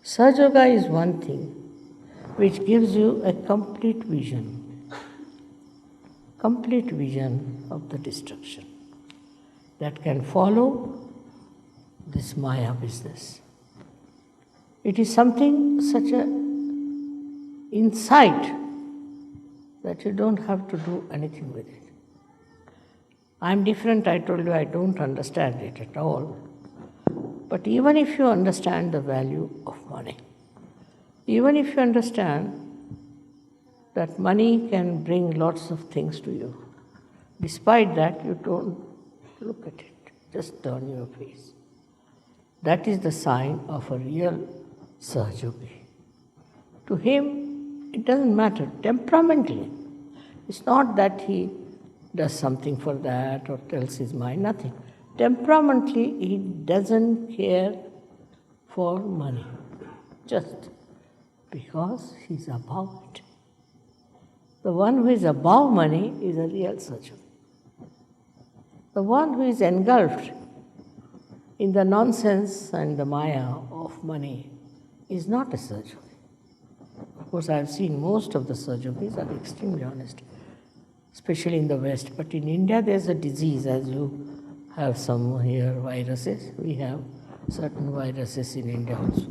Sahaja Yoga is one thing which gives you a complete vision of the destruction that can follow this Maya business. It is something such a insight that you don't have to do anything with it. I'm different, I told you, I don't understand it at all. But even if you understand the value of money, even if you understand that money can bring lots of things to you, despite that you don't look at it, just turn your face. That is the sign of a real Sahajogi. To him, it doesn't matter, temperamentally. It's not that he does something for that or tells his mind, nothing. Temperamentally, he doesn't care for money, just because he's above it. The one who is above money is a real Sahajogi. The one who is engulfed in the nonsense and the Maya of money is not a Sahajogi. Of course, I have seen most of the Sahajogis are extremely honest, especially in the West. But in India, there's a disease, as you have some here viruses. We have certain viruses in India also.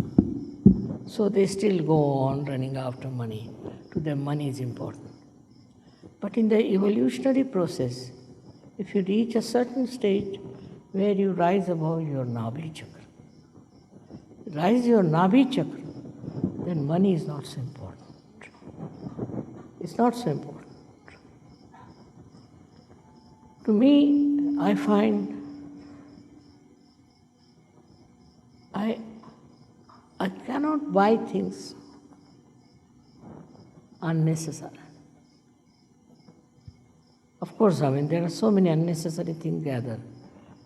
So they still go on running after money. To them, money is important. But in the evolutionary process, if you reach a certain state where you rise above your Nabhi chakra, rise your Nabhi chakra, then money is not so important. It's not so important. To me, I find I cannot buy things unnecessary. Of course, there are so many unnecessary things gathered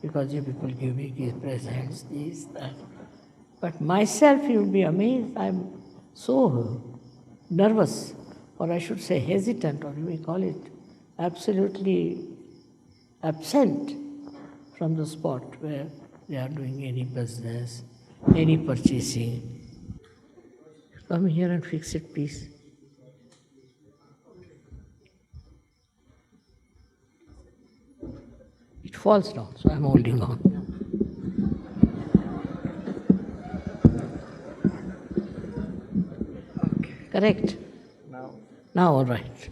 because you people give me gifts, presents, this, that. But myself, you will be amazed. I'm so nervous, or I should say hesitant, or you may call it absolutely absent from the spot where they are doing any business, any purchasing. Come here and fix it, please. It falls down, so I'm holding on. Okay. Correct? Now all right.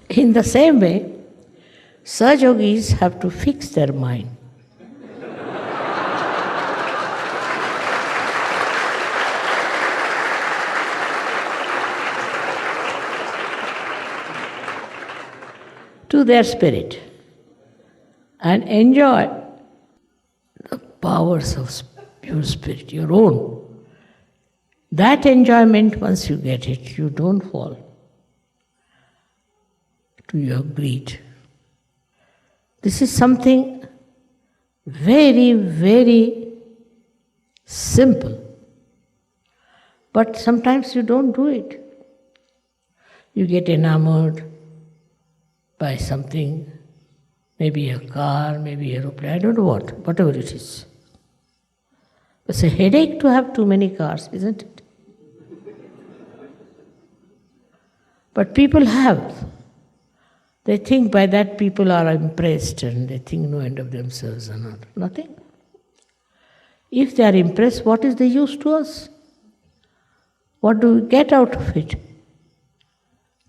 In the same way, Sahajogis have to fix their mind. To their spirit and enjoy the powers of pure spirit, your own. That enjoyment, once you get it, you don't fall to your greed. This is something very, very simple. But sometimes you don't do it. You get enamored by something, maybe a car, maybe an aeroplane, I don't know what, whatever it is. It's a headache to have too many cars, isn't it? But people have. They think by that people are impressed and they think no end of themselves or not. Nothing. If they are impressed, what is the use to us? What do we get out of it?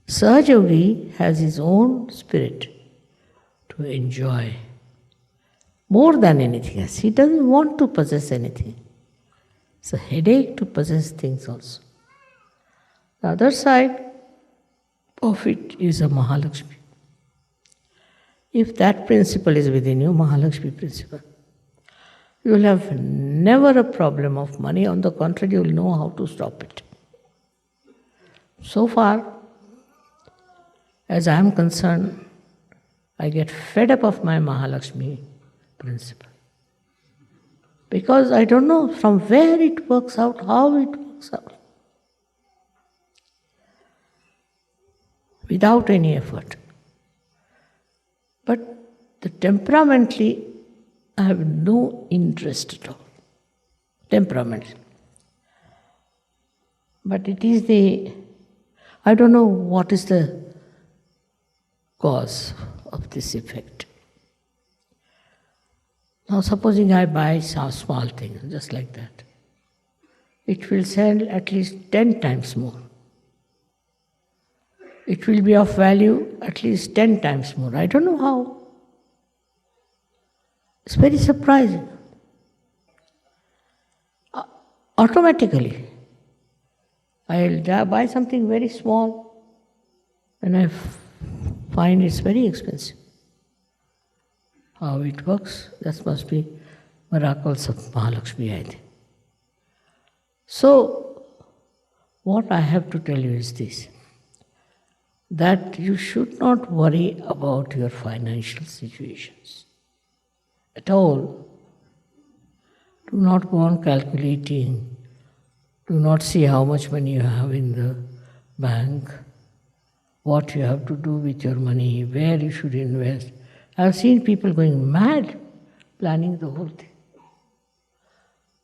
Sahajogi has his own spirit to enjoy more than anything else. He doesn't want to possess anything. It's a headache to possess things also. The other side of it is a Mahalakshmi. If that principle is within you, Mahalakshmi principle, you will have never a problem of money. On the contrary, you will know how to stop it. So far, as I am concerned, I get fed up of my Mahalakshmi principle. Because I don't know from where it works out, how it works out. Without any effort. But temperamentally, I have no interest at all. temperament. But it is I don't know what is the cause of this effect. Now supposing I buy some small thing, just like that. It will sell at least 10 times more. It will be of value at least 10 times more. I don't know how. It's very surprising. Automatically, I'll buy something very small and I find it's very expensive. How it works, that must be miracles of Mahalakshmi, I think. So, what I have to tell you is this, that you should not worry about your financial situations at all. Do not go on calculating. Do not see how much money you have in the bank, what you have to do with your money, where you should invest. I have seen people going mad planning the whole thing.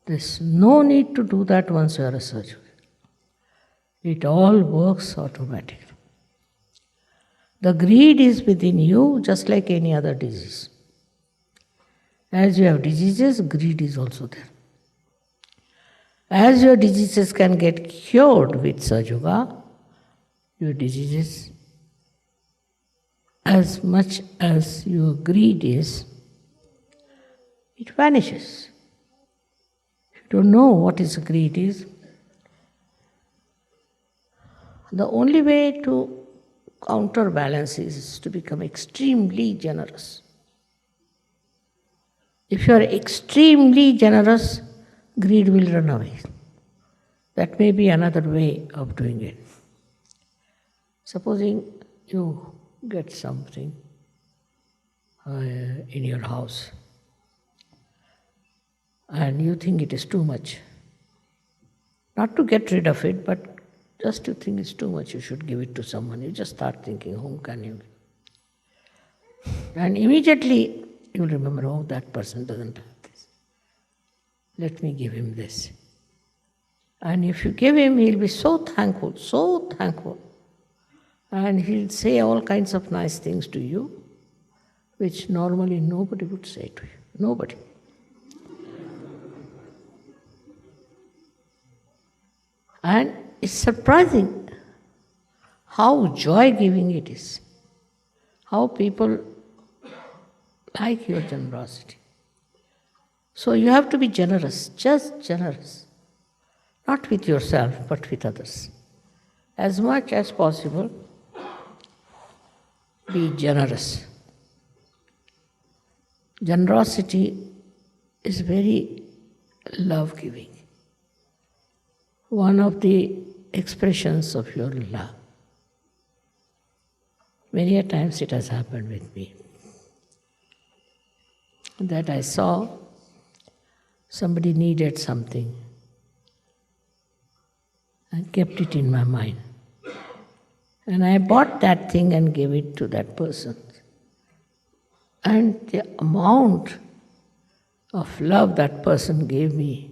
There's no need to do that once you are a surgeon. It all works automatically. The greed is within you just like any other disease. As you have diseases, greed is also there. As your diseases can get cured with Sahaja Yoga, your diseases, as much as your greed is, it vanishes. If you don't know what is greed is, the only way to counterbalance is to become extremely generous. If you are extremely generous, greed will run away. That may be another way of doing it. Supposing you get something in your house and you think it is too much. Not to get rid of it, but just to think it's too much, you should give it to someone. You just start thinking, whom can you give? And immediately you'll remember, oh, that person doesn't have this. Let me give him this. And if you give him, he'll be so thankful. And he'll say all kinds of nice things to you, which normally nobody would say to you. Nobody. And it's surprising how joy-giving it is. How people like your generosity. So you have to be generous, just generous. Not with yourself, but with others. As much as possible, be generous. Generosity is very love-giving. One of the expressions of your love. Many a times it has happened with me. That I saw somebody needed something and kept it in my mind. And I bought that thing and gave it to that person. And the amount of love that person gave me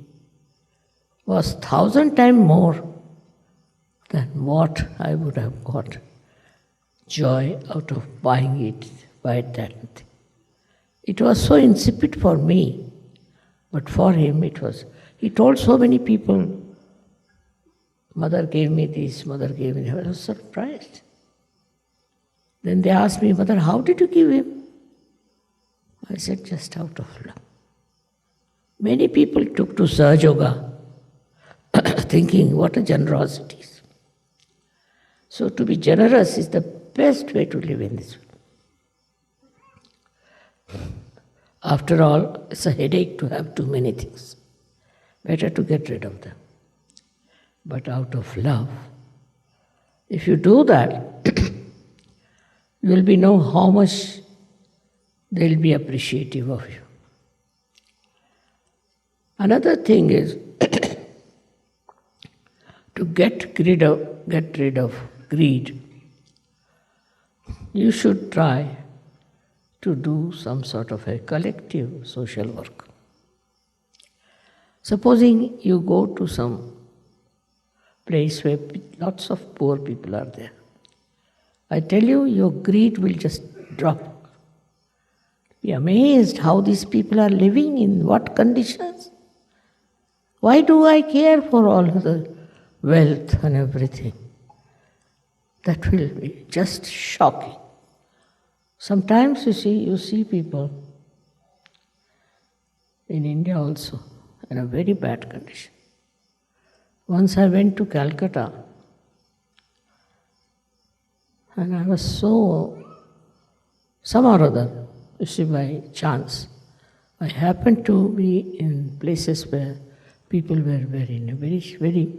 was 1,000 times more than what I would have got joy out of buying that thing. It was so insipid for me, but for him it was. He told so many people, mother gave me this, mother gave me that. I was surprised. Then they asked me, Mother, how did you give him? I said, just out of love. Many people took to Sahaja Yoga thinking what a generosity is. So to be generous is the best way to live in this world. After all, it's a headache to have too many things. Better to get rid of them. But out of love, if you do that, you will know how much they will be appreciative of you. Another thing is to get rid of greed. You should try to do some sort of a collective social work. Supposing you go to some place where lots of poor people are there. I tell you, your greed will just drop. Be amazed how these people are living, in what conditions. Why do I care for all the wealth and everything? That will be just shocking. Sometimes you see people in India also in a very bad condition. Once I went to Calcutta and I was some or other, you see, by chance, I happened to be in places where people were in a very, very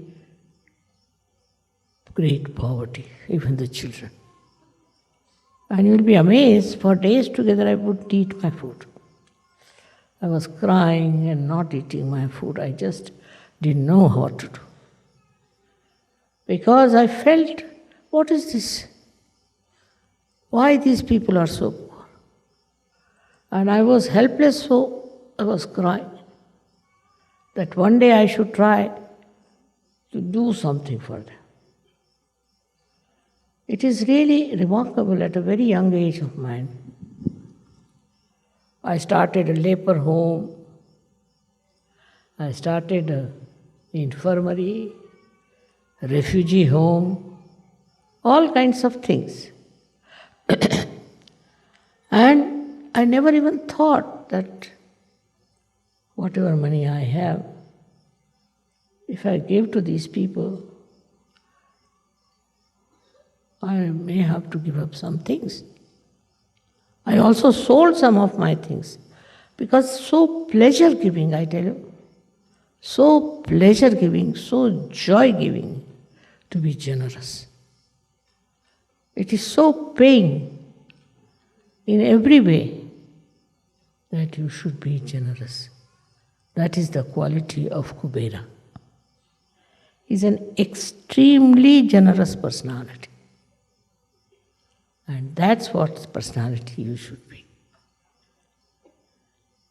great poverty, even the children. And you'll be amazed, for days together I wouldn't eat my food. I was crying and not eating my food. I just didn't know what to do. Because I felt, what is this? Why these people are so poor? And I was helpless, so I was crying. That one day I should try to do something for them. It is really remarkable at a very young age of mine. I started a leper home. I started an infirmary, a refugee home, all kinds of things. And I never even thought that whatever money I have, if I give to these people, I may have to give up some things. I also sold some of my things because so pleasure-giving, I tell you, so pleasure-giving, so joy-giving to be generous. It is so paying in every way that you should be generous. That is the quality of Kubera. He is an extremely generous personality. And that's what personality you should be.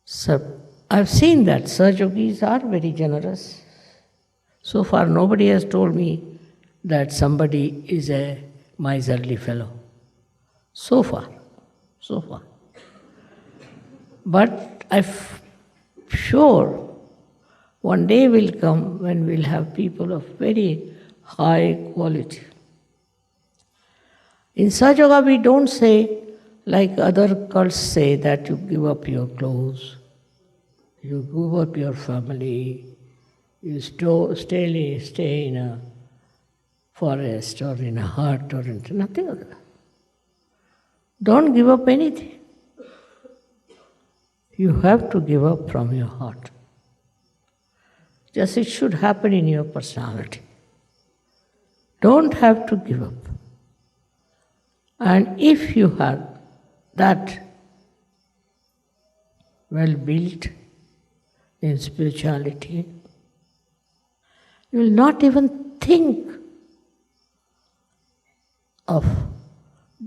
So, I've seen that Sahajogis are very generous. So far, nobody has told me that somebody is a miserly fellow. So far. But I'm sure one day will come when we'll have people of very high quality. In Sahajoga, we don't say, like other cults say, that you give up your clothes, you give up your family, you stay in a forest or in a hut or in nothing of that. Don't give up anything. You have to give up from your heart. Just it should happen in your personality. Don't have to give up. And if you have that well built in spirituality, you will not even think of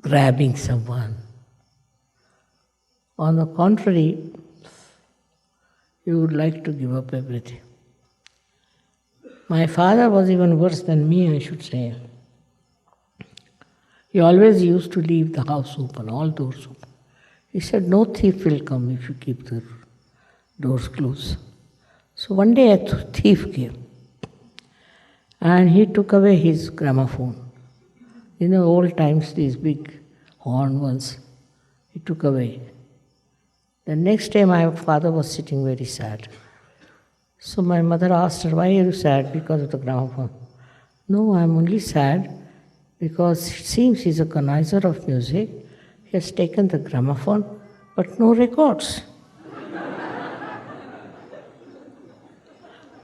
grabbing someone. On the contrary, you would like to give up everything. My father was even worse than me, I should say. He always used to leave the house open, all doors open. He said, no thief will come if you keep the doors closed. So one day a thief came and he took away his gramophone. In the old times, these big horn ones, he took away. The next day my father was sitting very sad. So my mother asked her, why are you sad? Because of the gramophone. No, I'm only sad because it seems he's a connoisseur of music. He has taken the gramophone, but no records.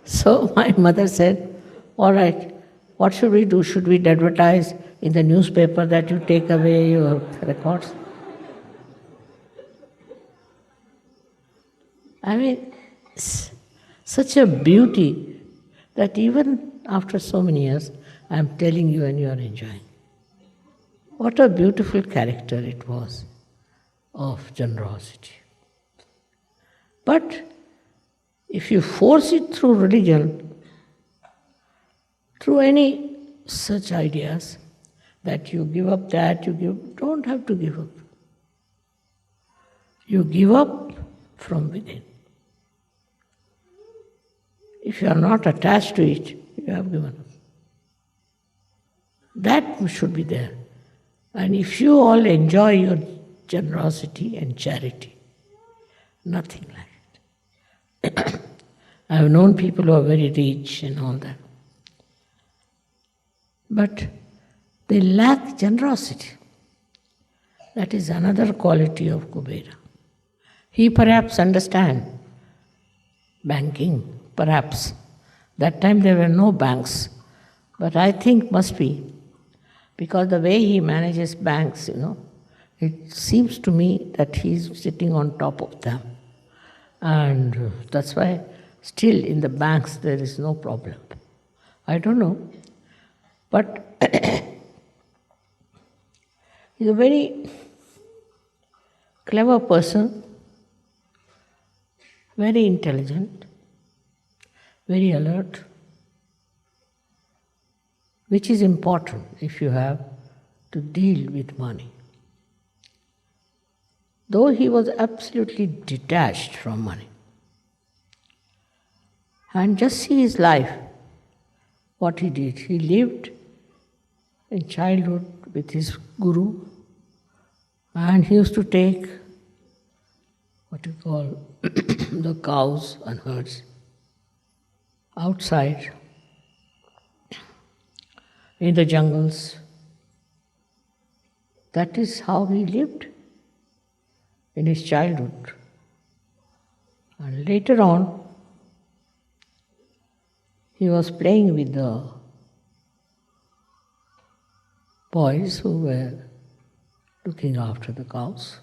So my mother said, all right, what should we do? Should we advertise in the newspaper that you take away your records? I mean, such a beauty that even after so many years, I'm telling you and you are enjoying. What a beautiful character it was of generosity. But If you force it through religion, through any such ideas, that you give up that, don't have to give up. You give up from within. If you are not attached to it, you have given up. That should be there. And if you all enjoy your generosity and charity, nothing like it. I have known people who are very rich and all that. But they lack generosity. That is another quality of Kubera. He perhaps understands banking, perhaps. That time there were no banks. But I think must be, because the way he manages banks, it seems to me that he's sitting on top of them. And that's why still in the banks there is no problem. I don't know. But he's a very clever person, very intelligent, very alert, which is important if you have to deal with money. Though he was absolutely detached from money. And just see his life, what he did. He lived in childhood with his guru, and he used to take the cows and herds outside in the jungles. That is how he lived in his childhood. And later on, he was playing with the boys who were looking after the cows.